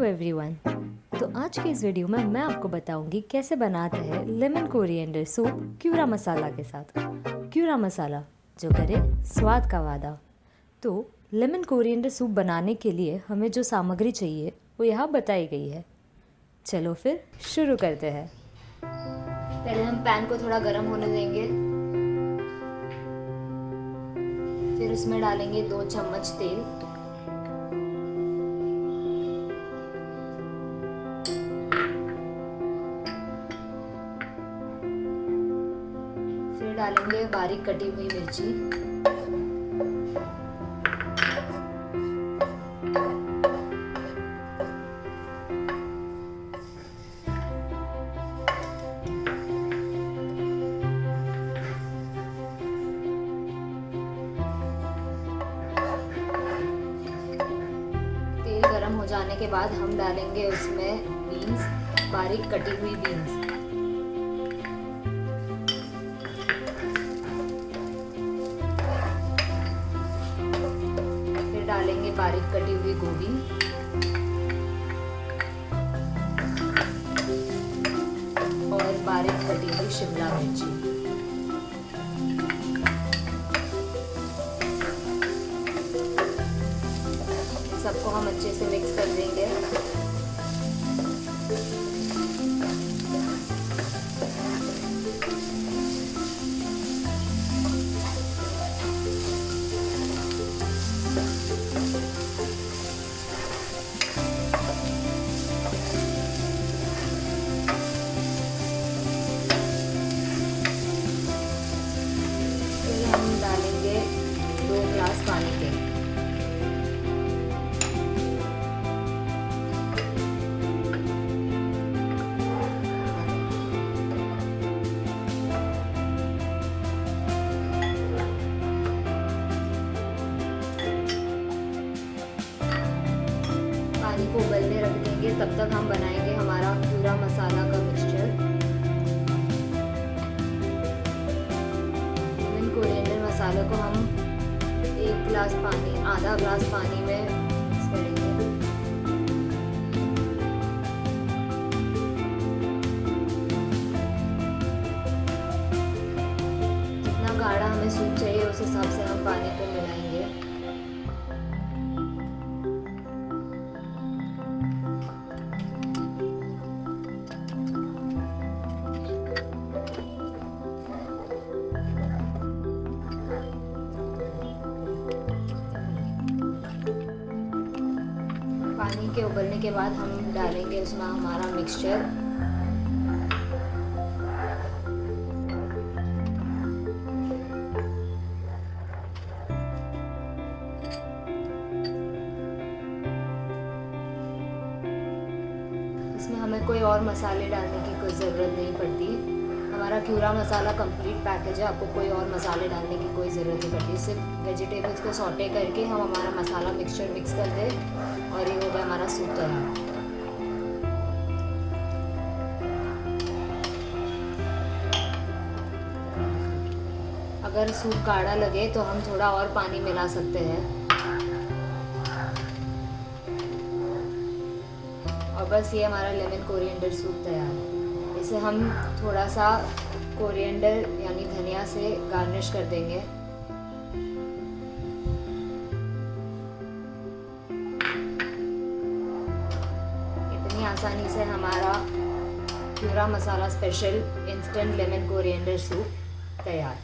Hello everyone. तो आज की इस वीडियो में मैं आपको बताऊंगी कैसे बनाते हैं लेमन कोरिएंडर सूप क्यूरा मसाला के साथ। क्यूरा मसाला जो करे स्वाद का वादा। तो लेमन कोरिएंडर सूप बनाने के लिए हमें जो सामग्री चाहिए वो यहाँ बताई गई है। चलो फिर शुरू करते हैं। पहले हम पैन को थोड़ा गर्म होने देंगे, फिर उसमें डालेंगे 2 चम्मच तेल। फिर डालेंगे बारीक कटी हुई मिर्ची, गरम हो जाने के बाद हम डालेंगे उसमें बीन्स, बारीक कटी हुई बीन्स। फिर डालेंगे बारीक कटी हुई गोभी और बारीक कटी हुई शिमला मिर्ची। सबको हम अच्छे से मिक्स कर देंगे। फिर हम डालेंगे 2 ग्लास पानी के। पानी को उबलने रख देंगे, तब तक हम बनाएंगे हमारा पूरा मसाला का मिक्सचर। लेमन कोरिएंडर मसाले को हम 1 ग्लास पानी, आधा ग्लास पानी में मिक्स करेंगे। जितना गाढ़ा हमें सूप चाहिए उस हिसाब से हम पानी को मिलाएंगे। पानी के उबलने के बाद हम डालेंगे उसमें हमारा मिक्सचर। इसमें हमें कोई और मसाले डालने की कोई ज़रूरत नहीं पड़ती। हमारा क्यूरा मसाला कंप्लीट पैकेज है, आपको कोई और मसाले डालने की कोई ज़रूरत नहीं पड़ती। सिर्फ वेजिटेबल्स को सॉटे करके हम हमारा मसाला मिक्सचर मिक्स कर दें और ये हो गया हमारा सूप तैयार। अगर सूप गाढ़ा लगे तो हम थोड़ा और पानी मिला सकते हैं। और बस ये हमारा लेमन कोरिएंडर सूप तैयार है। इसे हम थोड़ा सा कोरिएंडर यानी धनिया से गार्निश कर देंगे। इतनी आसानी से हमारा क्यूरा masala special instant lemon coriander soup तैयार।